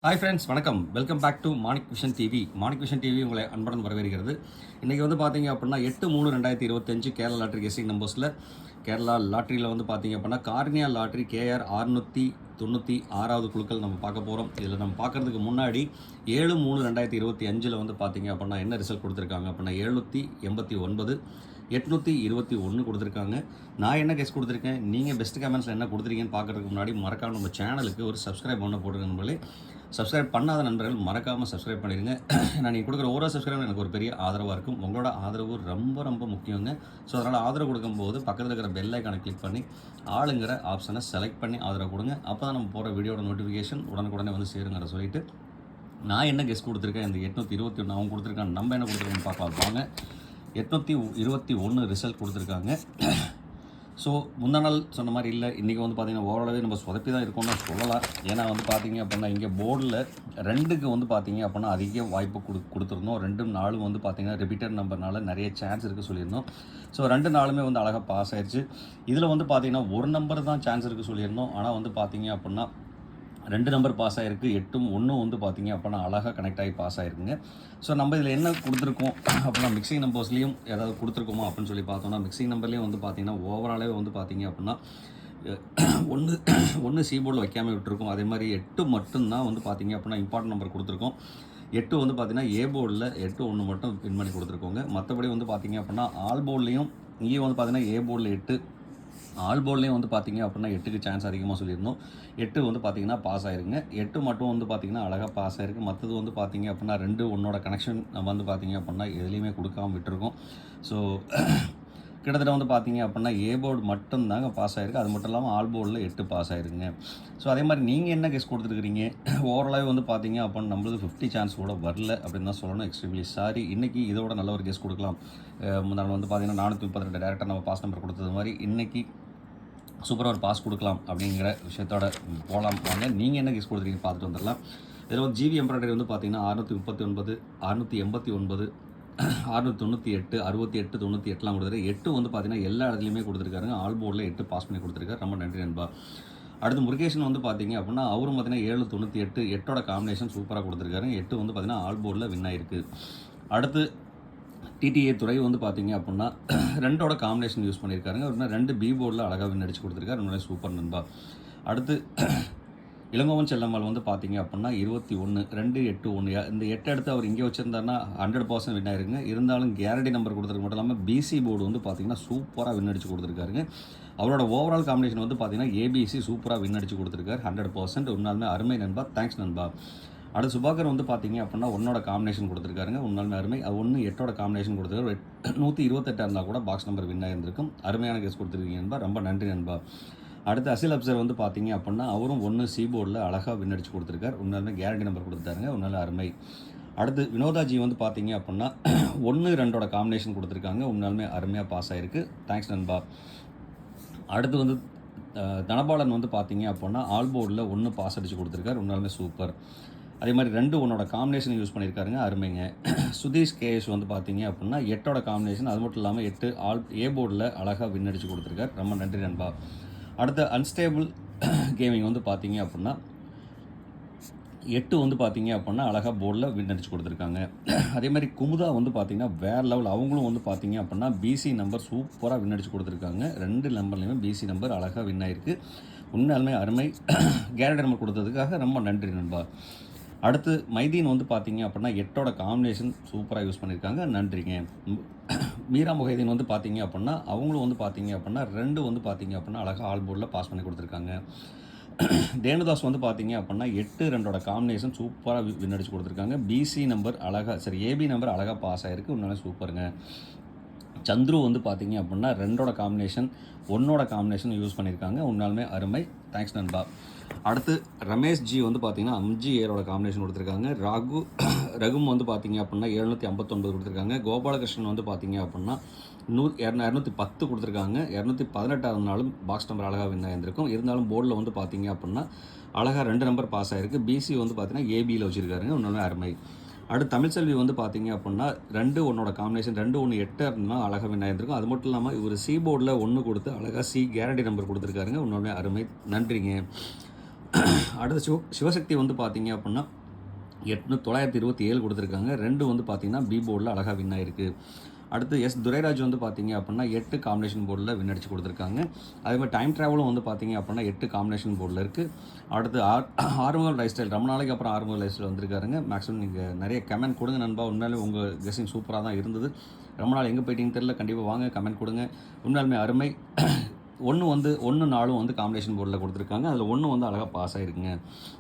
Hi friends, வணக்கம். Welcome back to Manik vision TV. Manik vision TV உங்களை அன்புடன் வரவேற்கிறது. இன்றைக்கி வந்து பார்த்தீங்க அப்படின்னா 8/3/2025 கேரளா லாட்ரி கெஸ்டிங் நம்பர்ஸில் கேரளா லாட்ரியில் வந்து பார்த்தீங்க அப்படின்னா கார்னியா லாட்ரி KR 696வது குழுக்கள் நம்ம பார்க்க போகிறோம். இதில் நம்ம பார்க்குறதுக்கு முன்னாடி 7/3/2025 வந்து பார்த்தீங்க அப்படின்னா என்ன ரிசல்ட் கொடுத்துருக்காங்க அப்படின்னா 789, 821 கொடுத்துருக்காங்க. நான் என்ன கெஸ் கொடுத்துருக்கேன், நீங்கள் பெஸ்ட் கமெண்ட்ஸில் என்ன கொடுத்துருக்கீங்கன்னு பார்க்குறதுக்கு முன்னாடி மறக்காம நம்ம சேனலுக்கு ஒரு சப்ஸ்கிரைப் பண்ண போட்டுருங்க நண்பர்களே. சப்ஸ்கிரைப் பண்ணாத நண்பர்கள் மறக்காமல் சப்ஸ்கிரைப் பண்ணிடுங்க. நான் நீங்கள் கொடுக்குற ஒரு சப்ஸ்கிரைப் எனக்கு ஒரு பெரிய ஆதரவாக இருக்கும். உங்களோட ஆதரவு ரொம்ப ரொம்ப முக்கியங்க. ஸோ அதனால் ஆதரவு கொடுக்கும்போது பக்கத்தில் இருக்கிற பெல் ஐக்கானை கிளிக் பண்ணி ஆளுங்கிற ஆப்ஷனை செலக்ட் பண்ணி ஆதரவு கொடுங்க. அப்போ தான் நம்ம போகிற வீடியோட நோட்டிஃபிகேஷன் உடனுக்குடனே வந்து சேருங்கிற சொல்லிட்டு நான் என்ன கெஸ் கொடுத்துருக்கேன், இந்த 821 அவங்க கொடுத்துருக்காங்க, நம்ம என்ன கொடுத்துருக்கோன்னு பார்க்கலாம் வாங்க. 821 ரிசல்ட் கொடுத்துருக்காங்க. ஸோ முந்தா நாள் சொன்ன மாதிரி இல்லை, இன்றைக்கி வந்து பார்த்திங்கன்னா ஓரளவு நம்ம சொதப்பி தான் இருக்கோம்னு சொல்லலாம். ஏன்னா வந்து பார்த்திங்க அப்படின்னா இங்கே போர்டில் 2க்கு வந்து பார்த்திங்க அப்படின்னா அதிக வாய்ப்பு கொடுத்துருந்தோம். 2 நாளும் வந்து பார்த்திங்கன்னா ரிப்பீட்டட் நம்பர்னால நிறைய சான்ஸ் இருக்குது சொல்லியிருந்தோம். ஸோ 2 நாளுமே வந்து அழகாக பாஸ் ஆயிடுச்சு. இதில் வந்து பார்த்திங்கன்னா ஒரு நம்பர் தான் சான்ஸ் இருக்குது சொல்லியிருந்தோம். ஆனால் வந்து பார்த்திங்க அப்படின்னா 2 நம்பர் பாஸ் ஆகிருக்கு, 8ம் 1 வந்து பார்த்திங்க அப்படின்னா அழகாக கனெக்ட் ஆகி பாஸ் ஆகிருக்குங்க. ஸோ நம்ம இதில் என்ன கொடுத்துருக்கோம் அப்படின்னா மிக்சிங் நம்பர்ஸ்லேயும் ஏதாவது கொடுத்துருக்கோமா அப்படின்னு சொல்லி பார்த்தோம்னா மிக்சிங் நம்பர்லேயும் வந்து பார்த்திங்கன்னா ஓவராலே வந்து பார்த்திங்க அப்படின்னா ஒன்று சி போர்டில் வைக்காமல் விட்டுருக்கோம். அதே மாதிரி 8 மட்டும்தான் வந்து பார்த்திங்க அப்படின்னா இம்பார்ட்டன்ட் நம்பர் கொடுத்துருக்கோம். 8 வந்து பார்த்திங்கன்னா ஏ போர்டில் 8 1 மட்டும் வின் பண்ணி கொடுத்துருக்கோங்க. மற்றபடி வந்து பார்த்திங்க அப்படின்னா ஆல் போர்ட்லேயும் இங்கேயும் வந்து பார்த்திங்கன்னா ஏ போர்டில் 8, ஆல் போர்ட்லேயும் வந்து பார்த்திங்க அப்படின்னா 8க்கு சான்ஸ் அதிகமாக சொல்லியிருந்தோம். 8 வந்து பார்த்திங்கன்னா பாஸ் ஆகிருங்க. 8 மட்டும் வந்து பார்த்திங்கன்னா அழகாக பாஸ் ஆகிருக்கு. மற்றது வந்து பார்த்திங்க அப்படின்னா 2 1 கனெக்ஷன் நம்ம வந்து பார்த்திங்க அப்படின்னா எதுலேயுமே கொடுக்காமல் விட்டுருக்கோம். ஸோ கிட்டத்தட்ட வந்து பார்த்திங்க அப்படின்னா ஏ போர்டு மட்டும்தாங்க பாஸ் ஆகிருக்கு. அது மட்டும் இல்லாமல் ஆல் போர்டில் 8 பாஸ் ஆகிருக்குங்க. ஸோ அதே மாதிரி நீங்கள் என்ன கெஸ் கொடுத்துருக்குறீங்க, ஓவராலாக வந்து பார்த்திங்க அப்படின்னா நம்மளது 50 சான்ஸ் கூட வரல அப்படின்னு தான் சொல்லணும். Extremely sorry. இன்றைக்கி இதோட நல்ல ஒரு கெஸ் கொடுக்கலாம். முன்னாள் வந்து பார்த்திங்கன்னா 432 டேரெக்டாக நம்ம பாஸ் நம்பர் கொடுத்தது மாதிரி இன்றைக்கி சூப்பராக ஒரு பாஸ் கொடுக்கலாம் அப்படிங்கிற விஷயத்தோட போகலாம் வாங்க. நீங்கள் என்ன கெஸ் கொடுத்துருக்கீங்க பார்த்துட்டு வந்துடலாம். இதில் வந்து ஜிவி எம்ப்ராய்டரி வந்து பார்த்திங்கன்னா 639, 689, 698, 68, 98லாம் கொடுத்துரு. 8 வந்து பார்த்திங்கன்னா எல்லா இடத்துலையுமே கொடுத்துருக்காருங்க. ஆல் போர்டில் 8 பாஸ் பண்ணி கொடுத்துருக்காரு. ரொம்ப நன்றி நண்பா. அடுத்து முருகேஷன் வந்து பார்த்திங்க அப்படின்னா அவரும் பார்த்திங்கன்னா 798, 8ஓட காம்பினேஷன் சூப்பராக கொடுத்துருக்காரு. 8 வந்து பார்த்திங்கன்னா ஆல் போர்டில் வின் ஆயிருக்கு. அடுத்து டிடிஏ துறை வந்து பார்த்திங்க அப்படின்னா 2ஓட காம்பினேஷன் யூஸ் பண்ணியிருக்காருங்க. அப்படின்னா 2 பி போர்டில் அழகாக வின் அடிச்சு கொடுத்துருக்காரு. ரொம்ப சூப்பர் நண்பா. அடுத்து இளங்கோவன் செல்லம்மாள் வந்து பார்த்திங்க அப்படின்னா 21, 2 8 1 இந்த 8 எடுத்து அவர் இங்கே வச்சுருந்தாருன்னா 100% வின் ஆயிருக்குங்க. இருந்தாலும் கேரண்டி நம்பர் கொடுத்துருக்க மட்டும் இல்லாமல் பிசி போர்டு வந்து பார்த்திங்கன்னா சூப்பராக வின் அடிச்சு கொடுத்துருக்காருங்க. அவரோட ஓவரால் காம்பினேஷன் வந்து பார்த்திங்கன்னா ஏபிசி சூப்பராக வின் அடிச்சு கொடுத்துருக்காரு. 100% உன்னாலுமே அருமை நண்பா. தேங்க்ஸ் நண்பா. அடுத்து சுபாகர் வந்து பார்த்திங்க அப்படின்னா 1ஓட காம்பினேஷன் கொடுத்துருக்காருங்க. உன்னாலுமே அருமை. அது 1 8ஓட காம்பினேஷன் கொடுத்துருக்காரு. 128 இருந்தால் கூட பாக்ஸ் நம்பர் வின் ஆகிருந்திருக்கும். அருமையான கேஸ் கொடுத்துருக்கீங்க நண்பா. ரொம்ப நன்றி நண்பா. அடுத்து அசில் அப்சர் வந்து பார்த்திங்க அப்படின்னா அவரும் 1 சி போர்டில் அழகாக வின் அடிச்சு கொடுத்துருக்காரு. உன்னாலுமே கேரண்டி நம்பர் கொடுத்துட்டாருங்க. உன்னாலும் அருமை. அடுத்து வினோதாஜி வந்து பார்த்திங்க அப்படின்னா 1 2ஓட காம்பினேஷன் கொடுத்துருக்காங்க. உன்னாலுமே அருமையாக பாஸ் ஆகிருக்கு. தேங்க்ஸ் நண்பா. அடுத்து வந்து தனபாலன் வந்து பார்த்திங்க அப்படின்னா ஆல் போர்டில் 1 பாஸ் அடித்து கொடுத்துருக்காரு. உன்னாலுமே சூப்பர். அதே மாதிரி 2 1ஓட காம்பினேஷன் யூஸ் பண்ணியிருக்காருங்க. அருமைங்க. சுதீஷ் கேஎஸ் வந்து பார்த்திங்க அப்படின்னா 8ஓட காம்பினேஷன், அது மட்டும் இல்லாமல் 8 ஆல் ஏ போர்டில் அழகாக வின் அடிச்சு கொடுத்துருக்காரு. ரொம்ப நன்றி நண்பா. அடுத்த அன்ஸ்டேபிள் கேமிங் வந்து பார்த்திங்க அப்படின்னா 8 வந்து பார்த்திங்க அப்படின்னா அழகாக போர்டில் வின் அடிச்சு கொடுத்துருக்காங்க. அதே மாதிரி குமுதா வந்து பார்த்திங்கன்னா வேறு லெவல். அவங்களும் வந்து பார்த்திங்க அப்படின்னா பிசி நம்பர் சூப்பராக வின் அடிச்சு கொடுத்துருக்காங்க. 2 நம்பர்லேயுமே பிசி நம்பர் அழகாக வின் ஆயிருக்கு. உண்மையாலுமே அருமை. கேரண்டி நம்பர் கொடுத்ததுக்காக ரொம்ப நன்றி நண்பா. அடுத்து மைதீன் வந்து பார்த்திங்க அப்படின்னா 8ஓட காம்பினேஷன் சூப்பராக யூஸ் பண்ணியிருக்காங்க. நன்றிங்க. மீரா முஹைதீன் வந்து பார்த்திங்க அப்படின்னா அவங்களும் வந்து பார்த்திங்க அப்படின்னா 2 வந்து பார்த்திங்க அப்படின்னா அழகாக ஆல் போர்டில் பாஸ் பண்ணி கொடுத்துருக்காங்க. தேனுதாஸ் வந்து பார்த்திங்க அப்படின்னா 8 2ஓட காம்பினேஷன் சூப்பராக வின் அடிச்சு கொடுத்துருக்காங்க. பிசி நம்பர் அழகாக ஏபி நம்பர் அழகாக பாஸ் ஆகிருக்கு. இன்னொன்று சூப்பருங்க. சந்துரு வந்து பார்த்திங்க அப்படின்னா 2ஓட காம்பினேஷன் 1ஓட காம்பினேஷன் யூஸ் பண்ணியிருக்காங்க. உன்னாலுமே அருமை. தேங்க்ஸ் நண்பா. அடுத்து ரமேஷ் ஜி வந்து பார்த்திங்கன்னா 5 ஏரோட காம்பினேஷன் கொடுத்துருக்காங்க. ரகும் வந்து பார்த்திங்க அப்படின்னா 759 கொடுத்துருக்காங்க. கோபாலகிருஷ்ணன் வந்து பார்த்திங்க அப்படின்னா 210 கொடுத்துருக்காங்க. 218 இருந்தாலும் பாக்ஸ் நம்பர் அழகாக வின் ஆகியிருந்திருக்கும். இருந்தாலும் போர்டில் வந்து பார்த்திங்க அப்படின்னா அழகாக 2 நம்பர் பாஸ் ஆகிருக்கு. பிசி வந்து பார்த்திங்கன்னா ஏபியில் வச்சுருக்காருங்க. இன்னொன்று அருமை. அடுத்து தமிழ்செல்வி வந்து பார்த்திங்க அப்படின்னா 2 1ஓட காம்பினேஷன் 2 1 8 இருந்தால் அழகாக வின் ஆகியிருந்திருக்கும். அது மட்டும் இல்லாமல் இவர் சி போர்டில் 1 கொடுத்து அழகாக சி கேரண்டி நம்பர் கொடுத்துருக்காருங்க. இன்னொன்று அருமை. நன்றிங்க. அடுத்து சிவசக்தி வந்து பார்த்தீங்க அப்படின்னா 927 கொடுத்துருக்காங்க. 2 வந்து பார்த்தீங்கன்னா பி போர்டில் அழகாக வின் ஆயிருக்கு. அடுத்து எஸ் துரைராஜ் வந்து பார்த்தீங்க அப்படின்னா 8 காம்பினேஷன் போர்டில் வின் அடிச்சு கொடுத்துருக்காங்க. அதே மாதிரி டைம் ட்ராவலும் வந்து பார்த்தீங்க அப்படின்னா 8 காம்பினேஷன் போர்டில் இருக்குது. அடுத்து ஆறுமுகம் லைஃப் ஸ்டைல் ரொம்ப நாளைக்கு அப்புறம் ஆறுமுகம் லைஃப் ஸ்டைல் வந்திருக்காருங்க. மேக்ஸிமம் நீங்கள் நிறைய கமெண்ட் கொடுங்க நண்பா. உண்மையிலே உங்கள் கெஸ்ஸிங் சூப்பராக தான் இருந்தது. ரொம்ப நாள் எங்கே போயிட்டீங்கன்னு தெரியல. கண்டிப்பாக வாங்க கமெண்ட் கொடுங்க. உண்மையாலுமே அருமை. 1 4 வந்து காம்பினேஷன் போர்டில் கொடுத்துருக்காங்க. அதில் 1 வந்து அழகாக பாஸ் ஆகிருக்குங்க.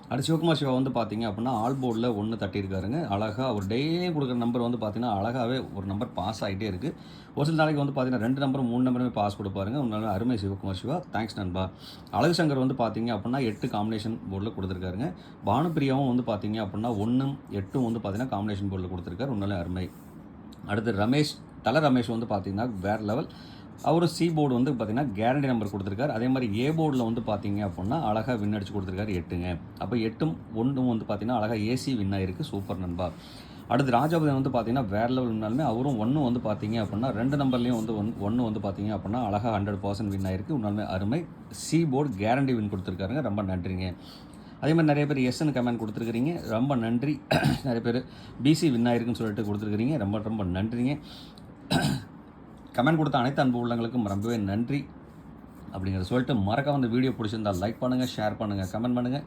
அடுத்து சிவகுமார் சிவா வந்து பார்த்தீங்க அப்படின்னா ஆல் போர்டில் 1 தட்டியிருக்காருங்க. அழகாக ஒரு டெய்லியும் கொடுக்குற நம்பர் வந்து பார்த்தீங்கன்னா அழகாகவே ஒரு நம்பர் பாஸ் ஆகிட்டே இருக்குது. ஒரு சில நாளைக்கு வந்து பார்த்தீங்கன்னா 2 நம்பரும் 3 நம்பருமே பாஸ் கொடுப்பாருங்க. உங்களால் அருமை சிவகுமார் சிவா. தேங்க்ஸ் நண்பா. அழகு சங்கர் வந்து பார்த்தீங்க அப்படின்னா 8 காம்பினேஷன் போர்டில் கொடுத்துருக்காருங்க. பானுப்பிரியாவும் வந்து பார்த்தீங்க அப்படின்னா 1 8 வந்து பார்த்தீங்கன்னா காம்பினேஷன் போர்டில் கொடுத்துருக்காரு. உன்னால அருமை. அடுத்து ரமேஷ் வந்து பார்த்தீங்கன்னா வேறு லெவல். அவர் சி போர்டு வந்து பார்த்திங்கன்னா கேரண்டி நம்பர் கொடுத்துருக்காரு. அதே மாதிரி ஏ போர்டில் வந்து பார்த்தீங்க அப்படின்னா அழகாக வின் அடிச்சு கொடுத்துருக்காரு 8ங்க. அப்போ 8 1 வந்து பார்த்திங்கன்னா அழகாக ஏசி வின் ஆகிருக்கு. சூப்பர் நண்பா. அடுத்து ராஜாபதி வந்து பார்த்திங்கன்னா வேறு லெவல் இருந்தாலுமே அவரும் 1 வந்து பார்த்தீங்க அப்படின்னா 2 நம்பர்லேயும் வந்து 1 வந்து பார்த்தீங்க அப்படின்னா அழகாக 100% வின் ஆகிருக்கு. உண்மையுமே அருமை. சி போர்டு கேரண்டி வின் கொடுத்துருக்காருங்க. ரொம்ப நன்றிங்க. அதே மாதிரி நிறைய பேர் எஸ்ன்னு கமெண்ட் கொடுத்துருக்குறீங்க. ரொம்ப நன்றி. நிறைய பேர் பிசி வின் ஆகிருக்குன்னு சொல்லிட்டு கொடுத்துருக்குறீங்க. ரொம்ப ரொம்ப நன்றிங்க. கமெண்ட் கொடுத்த அனைத்து அன்பு உள்ளங்களுக்கும் ரொம்பவே நன்றி அப்படிங்கிறத சொல்லிட்டு மறக்காம இந்த வீடியோ பிடிச்சிருந்தால் லைக் பண்ணுங்கள், ஷேர் பண்ணுங்கள், கமெண்ட் பண்ணுங்கள்.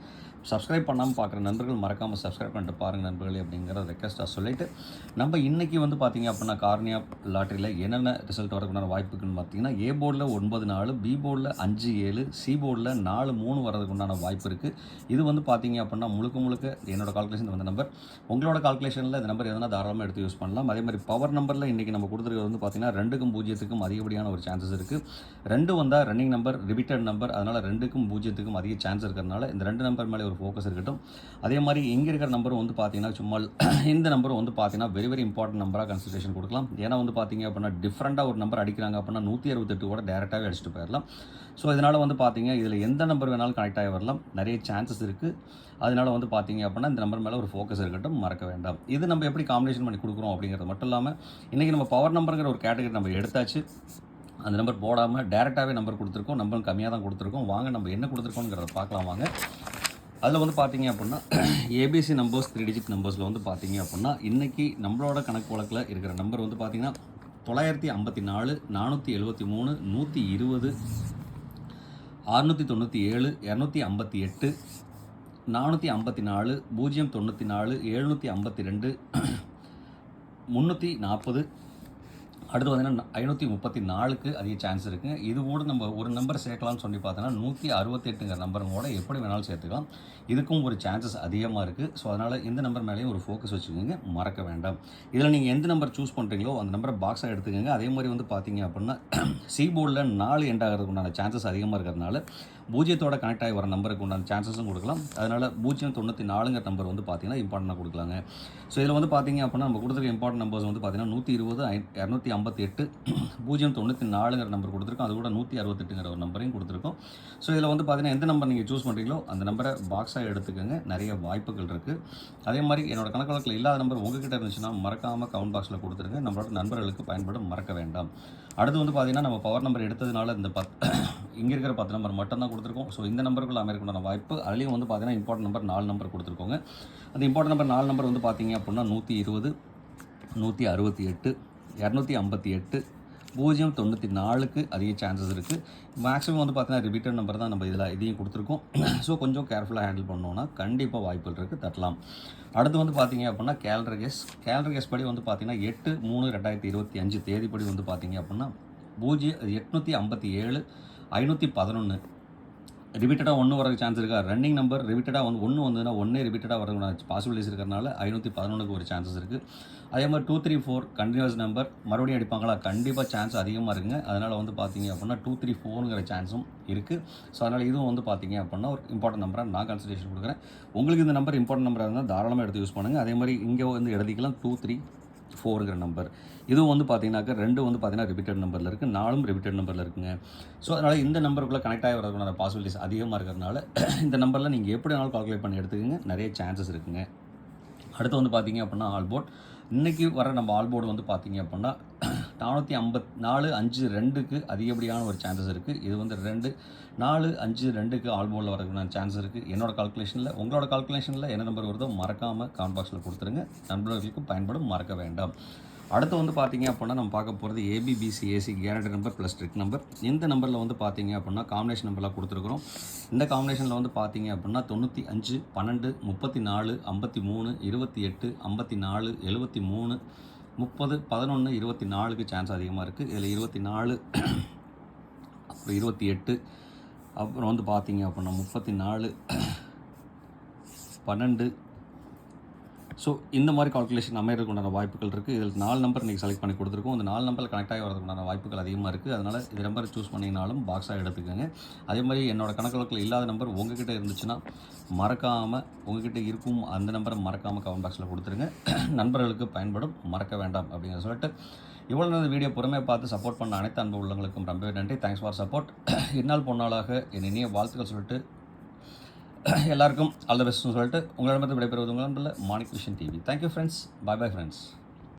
சப்ஸ்கிரைப் பண்ணாமல் பார்க்குற நண்பர்கள் மறக்காமல் சப்ஸ்கிரைப் பண்ணிட்டு பாருங்கள் நண்பர்களே அப்படிங்கிற ரெக்வஸ்ட்டாக சொல்லிவிட்டு நம்ம இன்றைக்கி வந்து பார்த்திங்க அப்படின்னா கார்னியா லாட்டரியில் என்னென்ன ரிசல்ட் வரதுக்குண்டான வாய்ப்புக்குன்னு பார்த்தீங்கன்னா ஏ போர்டில் 9 4, பி போர்டில் 5 7, சி போர்டில் 4 3 வரதுக்கு உண்டான வாய்ப்பு இருக்குது. இது வந்து பார்த்திங்க அப்படின்னா முழுக்க என்னோட கால்குலேஷன் வந்த நம்பர். உங்களோட கால்குலேஷனில் இந்த நம்பர் எதனா தாராளமாக எடுத்து யூஸ் பண்ணலாம். அதே மாதிரி பவர் நம்பரில் இன்றைக்கி நம்ம கொடுத்துருக்கிறது வந்து பார்த்திங்கன்னா 2க்கும் 0க்கும் அதிகப்படியான ஒரு சான்சஸ் இருக்குது. 2 வந்தால் ரன்னிங் நம்பர், ரிப்பீட்டட் நம்பர். அதனால் 2க்கும் 0க்கும் அதிக சான்ஸ் இருக்கிறதுனால இந்த 2 நம்பர் மேலே ஒரு ஃபோக்கஸ் இருக்கட்டும். அதே மாதிரி இங்கே இருக்கிற நம்பரும் வந்து பார்த்தீங்கன்னா சும்மா இந்த நம்பரும் வந்து பார்த்தீங்கன்னா வெரி இம்பார்ட்டன்ட் நம்பராக கன்சிடரேஷன் கொடுக்கலாம். ஏன்னா வந்து பார்த்தீங்க அப்படின்னா டிஃப்ரெண்ட்டாக ஒரு நம்பர் அடிக்கிறாங்க அப்படின்னா 168 கூட டேரெக்டாகவே அடிச்சுட்டு போயிடலாம். ஸோ இதனால் வந்து பார்த்தீங்க இதில் எந்த நம்பர் வேணாலும் கனெக்ட் ஆகி வரலாம். நிறைய சான்சஸ் இருக்குது. அதனால் வந்து பார்த்தீங்க அப்படின்னா இந்த நம்பர் மேலே ஒரு ஃபோக்கஸ் இருக்கட்டும், மறக்க வேண்டாம். இது நம்ம எப்படி காம்பினேஷன் பண்ணி கொடுக்குறோம் அப்படிங்கிறது மட்டும் இல்லாமல் இன்றைக்கி நம்ம பவர் நம்பருங்கிற ஒரு கேட்டகரி நம்ம எடுத்தாச்சு. அந்த நம்பர் போடாமல் டேரெக்டாகவே நம்பர் கொடுத்துருக்கோம். நம்பர் கம்மியாக தான் கொடுத்துருக்கோம். வாங்க நம்ம என்ன கொடுத்துருக்கோங்கிறத பார்க்கலாம் வாங்க. அதில் வந்து பார்த்தீங்க அப்படின்னா ஏபிசி நம்பர்ஸ் 3 டிஜிட் நம்பர்ஸில் வந்து பார்த்தீங்க அப்படின்னா இன்றைக்கி நம்மளோட கணக்கு வழக்கில் இருக்கிற நம்பர் வந்து பார்த்தீங்கன்னா 954, 473, 120, 697, 258, 454, 094, 752, 340. அடுத்து பார்த்தீங்கன்னா 534க்கு அதிக சான்ஸ் இருக்குங்க. இது கூட நம்ம ஒரு நம்பர் சேர்க்கலாம்னு சொல்லி பார்த்தோன்னா 168ங்கிற நம்பரும் கூட எப்படி வேணாலும் சேர்த்துக்கலாம். இதுக்கும் ஒரு சான்சஸ் அதிகமாக இருக்குது. ஸோ அதனால் இந்த நம்பர் மேலேயும் ஒரு ஃபோக்கஸ் வச்சுக்கோங்க, மறக்க வேண்டாம். இதில் நீங்கள் எந்த நம்பர் சூஸ் பண்ணுறீங்களோ அந்த நம்பரை பாக்ஸாக எடுத்துக்கோங்க. அதே மாதிரி வந்து பார்த்தீங்க அப்படின்னா சி போர்டில் 4 எண்ட் ஆகிறதுக்கு உண்டான சான்சஸ் அதிகமாக இருக்கிறதுனால 0த்தோட கனெக்ட் ஆகி வர நம்பருக்கு உண்டான சான்சஸும் கொடுக்கலாம். அதனால் 094ங்கிற நம்பர் வந்து பார்த்தீங்கன்னா இம்பார்ட்டண்டாக கொடுக்கலாங்க. ஸோ இதில் வந்து பார்த்தீங்க அப்படின்னா நம்ம கொடுத்துருக்க இம்பார்ட்டன்ட் நம்பர்ஸ் வந்து பார்த்தீங்கன்னா 120, 258, 094ங்கிற நம்பர் கொடுத்துருக்கோம். அது கூட 168ங்கிற ஒரு நம்பரையும் கொடுத்துருக்கோம். ஸோ இதில் வந்து பார்த்தீங்கன்னா எந்த நம்பர் நீங்கள் சூஸ் பண்ணுறீங்களோ அந்த நம்பரை பாக்ஸாக எடுத்துக்கோங்க. நிறைய வாய்ப்புகள் இருக்குது. அதே மாதிரி என்னோட கணக்கு வழக்கில் இல்லாத நம்பர் உங்ககிட்ட இருந்துச்சுன்னா மறக்காமல் கமெண்ட் பாக்ஸில் கொடுத்துருங்க. நம்மளோட நண்பர்களுக்கு பயன்படும், மறக்க வேண்டாம். அடுத்து வந்து பார்த்தீங்கன்னா நம்ம பவர் நம்பர் எடுத்ததுனால இந்த இங்கே இருக்கிற 10 நம்பர் மட்டும் தான் கொடுத்துருக்கோம். ஸோ இந்த நம்பருக்குள்ள அமைக்கணும்னா வாய்ப்பு. அதுலேயும் வந்து பார்த்தீங்கன்னா இம்பார்ட்டன்ட் நம்பர் 4 நம்பர் கொடுத்துருக்கோங்க. அந்த இம்பார்ட்டன்ட் நம்பர் 4 நம்பர் வந்து பார்த்தீங்க அப்படின்னா 120, 168, 258, 094க்கு அதிக சான்சஸ் இருக்குது. மேக்ஸிமம் வந்து பார்த்தீங்கன்னா ரிப்பீட்டட் நம்பர் தான் நம்ம இதையும் கொடுத்துருக்கோம். ஸோ கொஞ்சம் கேர்ஃபுல்லாக ஹேண்டில் பண்ணோன்னா கண்டிப்பாக வாய்ப்புகள் இருக்குது, தட்டலாம். அடுத்து வந்து பார்த்தீங்க அப்படின்னா கேலண்டர் கெஸ் படி வந்து பார்த்தீங்கன்னா 8/3/2025 தேதிப்படி வந்து பார்த்தீங்க அப்படின்னா 857, 511 ரிப்பீட்டடாக 1 வரதுக்கு சான்ஸ் இருக்கா? ரன்னிங் நம்பர் ரிப்பீட்டடாக வந்து 1 வந்ததுன்னா 1 ரிப்பீட்டடாக வரதுக்கு பாசிபிலிட்டிஸ் இருக்கிறதுனால 511க்கு ஒரு சான்சஸ் இருக்குது. அதே மாதிரி 2 3 4 கண்டினியூஸ் நம்பர் மறுபடியும் அடிப்பாங்களா? கண்டிப்பாக சான்ஸ் அதிகமாக இருக்குங்க. அதனால் வந்து பார்த்தீங்க அப்படின்னா 2 3 4ங்கிற சான்ஸும் இருக்குது. ஸோ அதனால் இதுவும் வந்து பார்த்தீங்க அப்படின்னா ஒரு இம்பார்ட்டன்ட் நம்பராக நான் கன்சிடரேஷன் கொடுக்குறேன். உங்களுக்கு இந்த நம்பர் இம்பார்ட்டன்ட் நம்பராக இருந்தால் தாராளமாக எடுத்து யூஸ் பண்ணுங்கள். அதே மாதிரி இங்கே வந்து எழுதிக்கலாம் 2 3 4ங்கிற நம்பர். இதுவும் வந்து பார்த்தீங்கன்னாக்கா 2 வந்து பார்த்தீங்கன்னா ரிப்பீட்டட் நம்பரில் இருக்குது, 4ம் ரிப்பீட்டட் நம்பரில் இருக்குங்க. ஸோ அதனால் இந்த நம்பருக்குள்ளே கனெக்ட் ஆகி வரதுக்கான பாசிபிலிட்டிஸ் அதிகமாக இருக்கிறதுனால இந்த நம்பரில் நீங்கள் எப்படி வேணாலும் கால்குலேட் பண்ணி எடுத்துக்கோங்க, நிறைய சான்சஸ் இருக்குங்க. அடுத்து வந்து பார்த்தீங்க அப்படின்னா ஆல்போர்ட். இன்றைக்கி வர நம்ம ஆல்போர்டு வந்து பார்த்தீங்க அப்படின்னா 452க்கு அதிகப்படியான ஒரு சான்சஸ் இருக்குது. இது வந்து 452க்கு ஆல் போர்டில் வரதுக்கான சான்ஸ் இருக்குது. என்னோட கால்குலேஷனில். உங்களோட கால்குலேஷனில் என்ன நம்பர் வருதோ மறக்காமல் கமெண்ட் பாக்ஸில் கொடுத்துருங்க. நண்பர்களுக்கும் பயன்படும், மறக்க வேண்டாம். அடுத்து வந்து பார்த்தீங்க அப்படின்னா நம்ம பார்க்க போகிறது ABBCAC guarantee number plus trick number. இந்த நம்பரில் வந்து பார்த்தீங்க அப்படின்னா காம்பினேஷன் நம்பர்லாம் கொடுத்துருக்குறோம். இந்த காம்பினேஷனில் வந்து பார்த்தீங்க அப்படின்னா 95, 12, 34, 53, 28, 54, 73, 30, 11, 24க்கு சான்ஸ் அதிகமாக இருக்குது. இதில் 24, அப்புறம் 28, அப்புறம் வந்து பார்த்தீங்க அப்படின்னா 34, 12. ஸோ இந்த மாதிரி கால்குலேஷன் அமைகிறதுக்கு உண்டான வாய்ப்புகள் இருக்குது. இதில் 4 நம்பர் நீங்கள் செலக்ட் பண்ணி கொடுத்துருக்கோம். இந்த 4 நம்பரில் கனெக்ட் ஆகி வரதுக்குண்டான வாய்ப்புகள் அதிகமாக இருக்குது. அதனால் இது நம்பர் சூஸ் பண்ணிங்கனாலும் பாக்ஸாக எடுத்துக்கோங்க. அதே மாதிரி என்னோட கணக்குகளுக்கு இல்லாத நம்பர் உங்ககிட்ட இருந்துச்சுன்னா மறக்காமல், உங்ககிட்ட இருக்கும் அந்த நம்பரை மறக்காமல் கமெண்ட் பாக்ஸில் கொடுத்துருங்க. நண்பர்களுக்கு பயன்படும், மறக்க வேண்டாம் அப்படிங்கிற சொல்லிட்டு இவ்வளோ நேரம் வீடியோ பொறுமையாக பார்த்து சப்போர்ட் பண்ண அனைத்து அன்பு உள்ளவங்களுக்கும் ரொம்பவே நன்றி. Thanks for support. இந்நாள் பொன்னாளாக என் இனிய வாழ்த்துக்கள் சொல்லிட்டு எல்லாருக்கும் ஆல் த பெஸ்ட்னு சொல்லிட்டு உங்களிடமிருந்து விடைபெறுவது உங்கள் நண்பர்கள் Manik vision TV. Thank you friends. Bye bye friends.